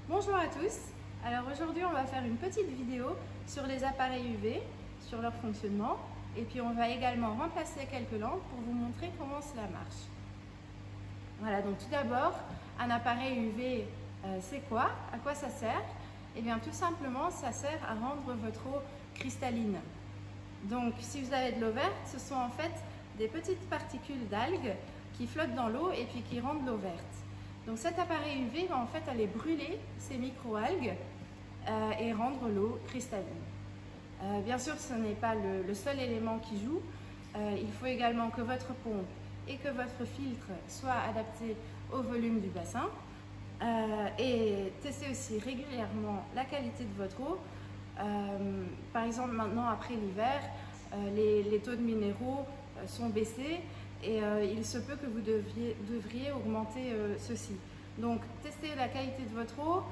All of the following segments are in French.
Bonjour à tous, alors aujourd'hui on va faire une petite vidéo sur les appareils UV, sur leur fonctionnement et puis on va également remplacer quelques lampes pour vous montrer comment cela marche. Voilà, donc tout d'abord, un appareil UV c'est quoi? À quoi ça sert? Eh bien tout simplement ça sert à rendre votre eau cristalline. Donc si vous avez de l'eau verte, ce sont en fait des petites particules d'algues qui flottent dans l'eau et puis qui rendent l'eau verte. Donc cet appareil UV va en fait aller brûler ces micro-algues et rendre l'eau cristalline. Bien sûr, ce n'est pas le seul élément qui joue. Il faut également que votre pompe et que votre filtre soient adaptés au volume du bassin. Et testez aussi régulièrement la qualité de votre eau. Par exemple, maintenant après l'hiver, les taux de minéraux sont baissés. Et il se peut que vous devriez augmenter ceci. Donc, testez la qualité de votre eau,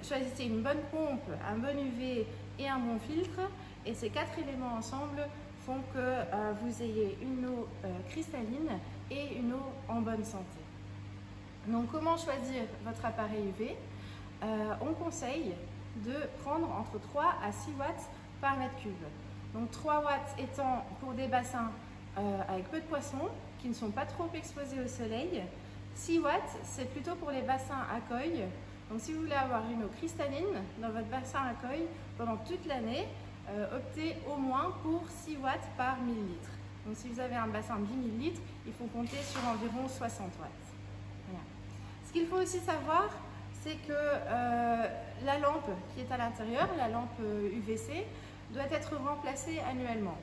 choisissez une bonne pompe, un bon UV et un bon filtre. Et ces 4 éléments ensemble font que vous ayez une eau cristalline et une eau en bonne santé. Donc, comment choisir votre appareil UV? On conseille de prendre entre 3 à 6 watts par mètre cube. Donc, 3 watts étant pour des bassins avec peu de poissons qui ne sont pas trop exposés au soleil. 6 watts, c'est plutôt pour les bassins à coille. Donc si vous voulez avoir une eau cristalline dans votre bassin à coille pendant toute l'année, optez au moins pour 6 watts par millilitre. Donc si vous avez un bassin de 10 millilitres, il faut compter sur environ 60 watts. Voilà. Ce qu'il faut aussi savoir, c'est que la lampe qui est à l'intérieur, la lampe UVC, doit être remplacée annuellement.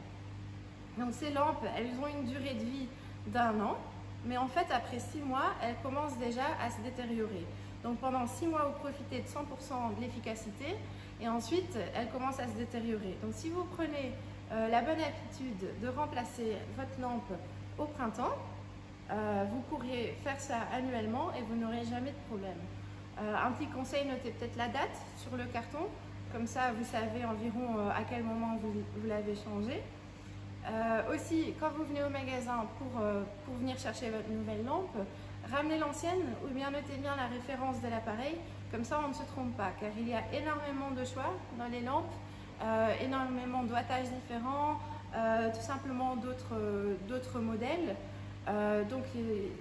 Donc ces lampes, elles ont une durée de vie d'1 an, mais en fait après 6 mois, elles commencent déjà à se détériorer. Donc pendant 6 mois, vous profitez de 100% de l'efficacité et ensuite, elles commencent à se détériorer. Donc si vous prenez la bonne habitude de remplacer votre lampe au printemps, vous pourriez faire ça annuellement et vous n'aurez jamais de problème. Un petit conseil, notez peut-être la date sur le carton, comme ça vous savez environ à quel moment vous l'avez changé. Aussi, quand vous venez au magasin pour venir chercher votre nouvelle lampe, ramenez l'ancienne ou bien notez bien la référence de l'appareil, comme ça on ne se trompe pas, car il y a énormément de choix dans les lampes, énormément d'ouattages différents, tout simplement d'autres modèles, donc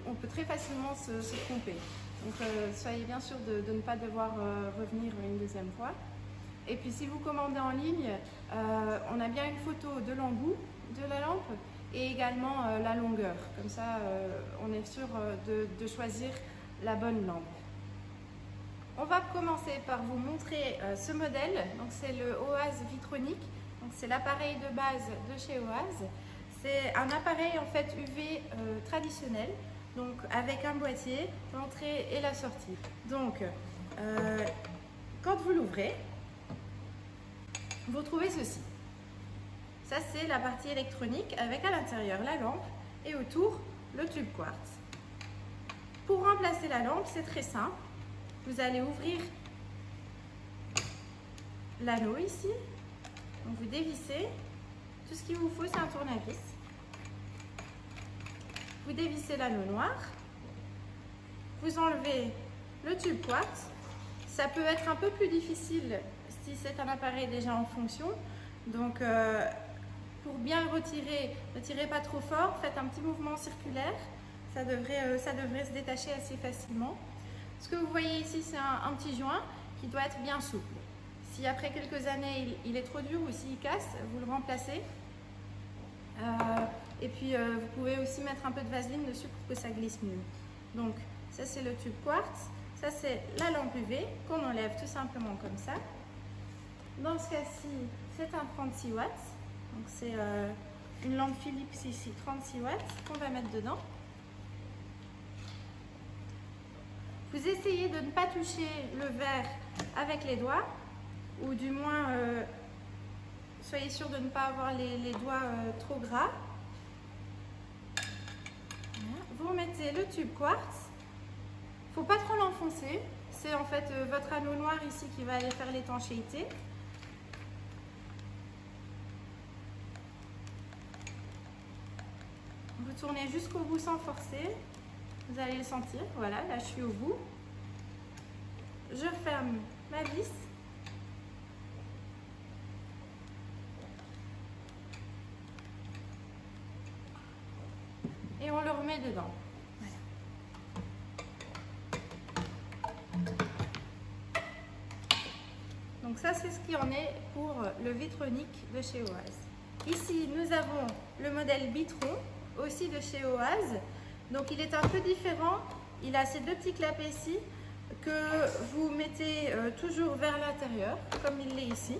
on peut très facilement se tromper. Donc soyez bien sûr de ne pas devoir revenir une deuxième fois. Et puis si vous commandez en ligne, on a bien une photo de l'embout de la lampe et également la longueur. Comme ça, on est sûr de choisir la bonne lampe. On va commencer par vous montrer ce modèle. Donc c'est le OAS Vitronic. Donc c'est l'appareil de base de chez OAS. C'est un appareil en fait UV traditionnel. Donc avec un boîtier, l'entrée et la sortie. Donc quand vous l'ouvrez, vous trouvez ceci. Ça, c'est la partie électronique avec à l'intérieur la lampe et autour le tube quartz. Pour remplacer la lampe, c'est très simple. Vous allez ouvrir l'anneau ici. Donc, vous dévissez. Tout ce qu'il vous faut, c'est un tournevis. Vous dévissez l'anneau noir. Vous enlevez le tube quartz. Ça peut être un peu plus difficile si c'est un appareil déjà en fonction. Donc, pour bien le retirer, ne tirez pas trop fort, faites un petit mouvement circulaire, ça devrait se détacher assez facilement. Ce que vous voyez ici, c'est un petit joint qui doit être bien souple. Si après quelques années, il est trop dur ou s'il casse, vous le remplacez. Et puis, vous pouvez aussi mettre un peu de vaseline dessus pour que ça glisse mieux. Donc, ça c'est le tube quartz, ça c'est la lampe UV qu'on enlève tout simplement comme ça. Dans ce cas-ci, c'est un 36 watts. Donc c'est une lampe Philips ici, 36 watts, qu'on va mettre dedans. Vous essayez de ne pas toucher le verre avec les doigts, ou du moins, soyez sûr de ne pas avoir les doigts trop gras. Voilà. Vous remettez le tube quartz. Il ne faut pas trop l'enfoncer. C'est en fait votre anneau noir ici qui va aller faire l'étanchéité. Vous tournez jusqu'au bout sans forcer. Vous allez le sentir, voilà, là je suis au bout. Je referme ma vis. Et on le remet dedans. Voilà. Donc ça, c'est ce qui en est pour le Vitronic de chez Oase. Ici, nous avons le modèle Bitron, aussi de chez Oase. Donc il est un peu différent. Il a ces deux petits clapets-ci que vous mettez toujours vers l'intérieur, comme il l'est ici.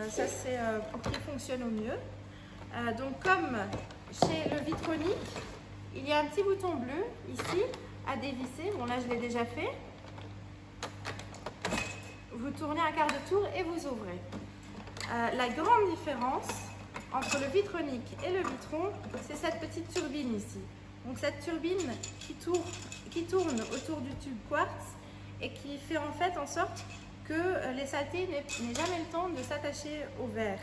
Ça, c'est pour qu'il fonctionne au mieux. Donc comme chez le Vitronic, il y a un petit bouton bleu ici à dévisser. Bon là, je l'ai déjà fait. Vous tournez un quart de tour et vous ouvrez. La grande différence entre le Vitronic et le Vitron, c'est cette petite turbine ici. Donc cette turbine qui tourne autour du tube quartz et qui fait en fait en sorte que les saletés n'aient jamais le temps de s'attacher au verre.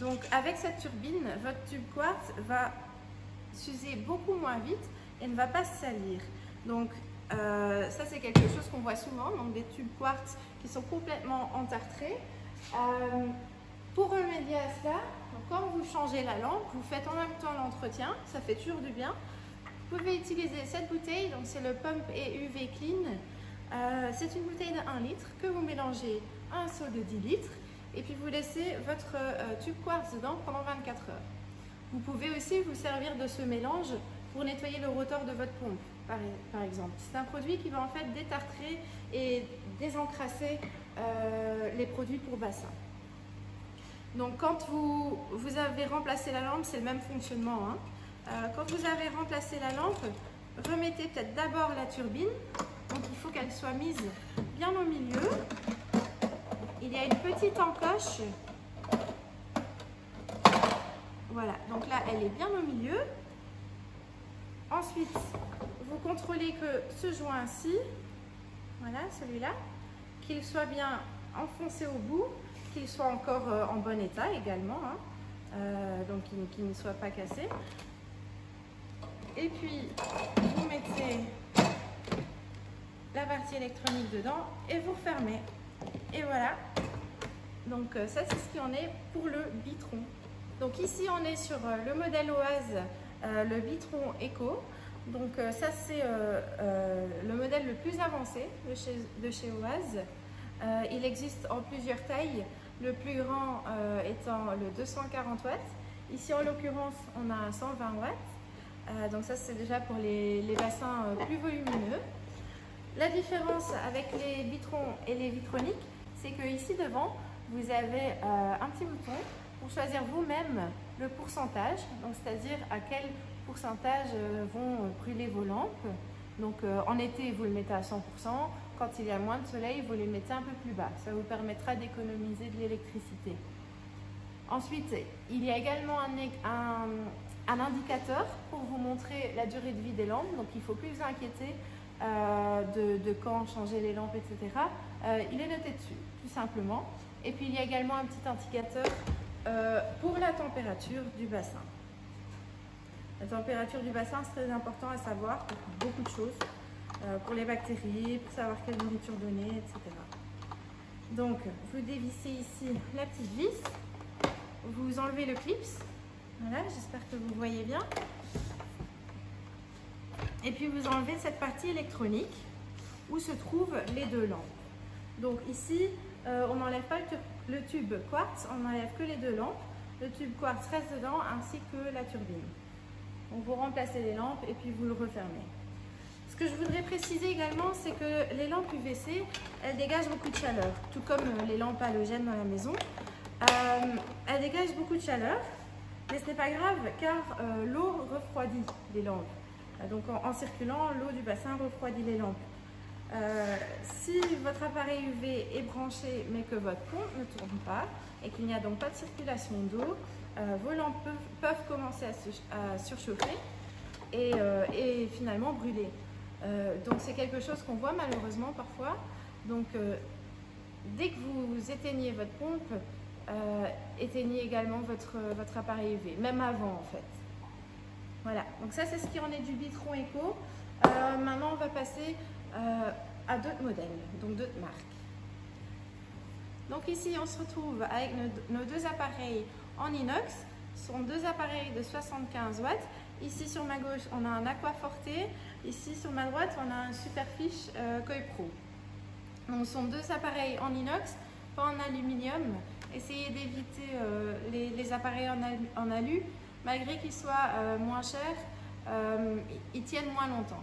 Donc avec cette turbine, votre tube quartz va s'user beaucoup moins vite et ne va pas se salir. Donc ça c'est quelque chose qu'on voit souvent, donc des tubes quartz qui sont complètement entartrés. Pour remédier à cela, quand vous changez la lampe, vous faites en même temps l'entretien, ça fait toujours du bien. Vous pouvez utiliser cette bouteille, donc c'est le Pump et UV Clean. C'est une bouteille de 1 litre que vous mélangez à un seau de 10 litres et puis vous laissez votre tube quartz dedans pendant 24 heures. Vous pouvez aussi vous servir de ce mélange pour nettoyer le rotor de votre pompe, par exemple. C'est un produit qui va en fait détartrer et désencrasser les produits pour bassin. Donc quand vous avez remplacé la lampe, c'est le même fonctionnement. Quand vous avez remplacé la lampe, remettez peut-être d'abord la turbine. Donc il faut qu'elle soit mise bien au milieu. Il y a une petite encoche. Voilà, donc là elle est bien au milieu. Ensuite, vous contrôlez que ce joint-ci, voilà celui-là, qu'il soit bien enfoncé au bout, qu'il soit encore en bon état également, donc qu'il ne soit pas cassé. Et puis, vous mettez la partie électronique dedans et vous refermez. Et voilà. Donc ça, c'est ce qui en est pour le Bitron. Donc ici, on est sur le modèle Oase, le Bitron Eco. Donc ça, c'est le modèle le plus avancé de chez Oase. Il existe en plusieurs tailles. Le plus grand étant le 240 watts. Ici, en l'occurrence, on a 120 watts. Donc ça, c'est déjà pour les bassins plus volumineux. La différence avec les Vitrons et les Vitronic, c'est que ici devant, vous avez un petit bouton pour choisir vous-même le pourcentage. Donc c'est-à-dire à quel pourcentage vont brûler vos lampes. Donc en été, vous le mettez à 100%. Quand il y a moins de soleil, vous les mettez un peu plus bas. Ça vous permettra d'économiser de l'électricité. Ensuite, il y a également un indicateur pour vous montrer la durée de vie des lampes. Donc, il ne faut plus vous inquiéter de quand changer les lampes, etc. Il est noté dessus, tout simplement. Et puis, il y a également un petit indicateur pour la température du bassin. La température du bassin, c'est très important à savoir pour beaucoup de choses. Pour les bactéries, pour savoir quelle nourriture donner, etc. Donc, vous dévissez ici la petite vis, vous enlevez le clips, voilà, j'espère que vous voyez bien. Et puis vous enlevez cette partie électronique où se trouvent les deux lampes. Donc ici, on n'enlève pas le tube quartz, on n'enlève que les deux lampes. Le tube quartz reste dedans ainsi que la turbine. Donc vous remplacez les lampes et puis vous le refermez. Ce que je voudrais préciser également, c'est que les lampes UVC, elles dégagent beaucoup de chaleur, tout comme les lampes halogènes dans la maison. Elles dégagent beaucoup de chaleur, mais ce n'est pas grave car l'eau refroidit les lampes. Donc en circulant, l'eau du bassin refroidit les lampes. Si votre appareil UV est branché mais que votre pompe ne tourne pas et qu'il n'y a donc pas de circulation d'eau, vos lampes peuvent commencer à surchauffer et finalement brûler. Donc c'est quelque chose qu'on voit malheureusement parfois. Donc dès que vous éteignez votre pompe, éteignez également votre appareil UV, même avant en fait. Voilà, donc ça c'est ce qui en est du Bitron Eco. Maintenant on va passer à d'autres modèles, donc d'autres marques. Donc ici on se retrouve avec nos deux appareils en inox. Ce sont deux appareils de 75 watts. Ici sur ma gauche on a un Aquaforte, ici sur ma droite on a un Superfiche Koi Pro. Donc ce sont deux appareils en inox, pas en aluminium. Essayez d'éviter les appareils en alu, malgré qu'ils soient moins chers, ils tiennent moins longtemps.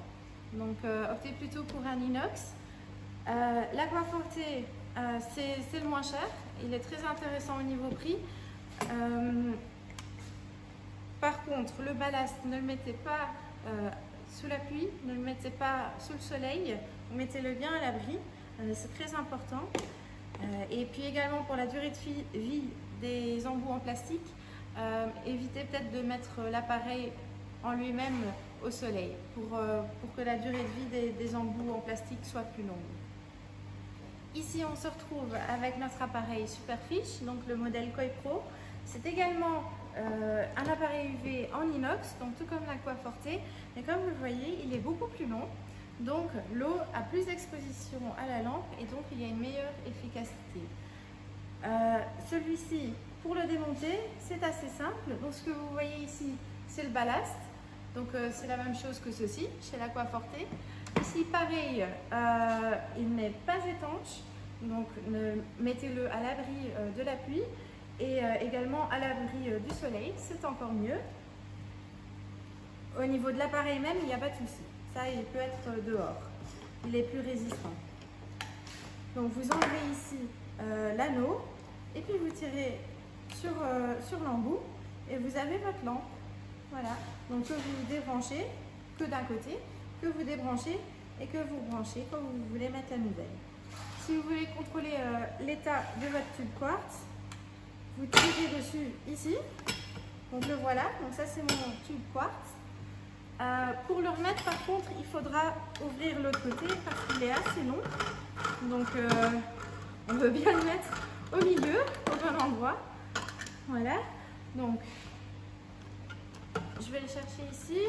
Donc optez plutôt pour un inox. L'Aquaforte, c'est le moins cher, il est très intéressant au niveau prix. Par contre, le ballast, ne le mettez pas sous la pluie, ne le mettez pas sous le soleil, mettez-le bien à l'abri, c'est très important. Et puis également pour la durée de vie des embouts en plastique, évitez peut-être de mettre l'appareil en lui-même au soleil pour que la durée de vie des embouts en plastique soit plus longue. Ici on se retrouve avec notre appareil Superfiche, donc le modèle Koi Pro. C'est également un appareil UV en inox, donc tout comme l'Aquaforte, mais comme vous le voyez, il est beaucoup plus long. Donc l'eau a plus d'exposition à la lampe et donc il y a une meilleure efficacité. Celui-ci, pour le démonter, c'est assez simple. Donc ce que vous voyez ici, c'est le ballast. Donc c'est la même chose que ceci chez l'Aquaforte. Ici pareil, il n'est pas étanche, donc mettez-le à l'abri de la pluie et également à l'abri du soleil, c'est encore mieux. Au niveau de l'appareil même, il n'y a pas de souci. Ça, il peut être dehors. Il est plus résistant. Donc, vous enlevez ici l'anneau et puis vous tirez sur l'embout et vous avez votre lampe. Voilà. Donc, que vous débranchez que d'un côté, que vous débranchez et que vous branchez quand vous voulez mettre la nouvelle. Si vous voulez contrôler l'état de votre tube quartz, vous tirez dessus ici. Donc, le voilà. Donc, ça, c'est mon tube quartz. Pour le remettre, par contre, il faudra ouvrir l'autre côté parce qu'il est assez long. Donc, on veut bien le mettre au milieu, au bon endroit. Voilà. Donc, je vais le chercher ici.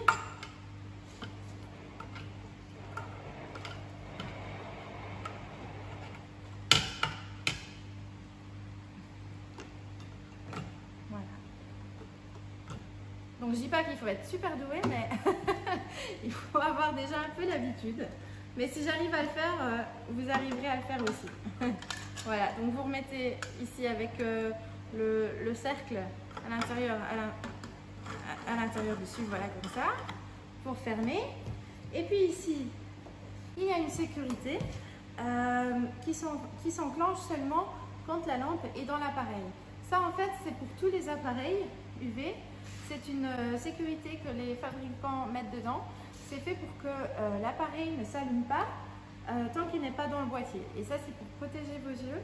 Voilà. Donc je dis pas qu'il faut être super doué, mais il faut avoir déjà un peu l'habitude. Mais si j'arrive à le faire, vous arriverez à le faire aussi. Voilà, donc vous remettez ici avec le cercle à l'intérieur du sub, voilà comme ça, pour fermer. Et puis ici, il y a une sécurité qui s'enclenche seulement quand la lampe est dans l'appareil. Ça en fait c'est pour tous les appareils UV. C'est une sécurité que les fabricants mettent dedans. C'est fait pour que l'appareil ne s'allume pas tant qu'il n'est pas dans le boîtier. Et ça, c'est pour protéger vos yeux.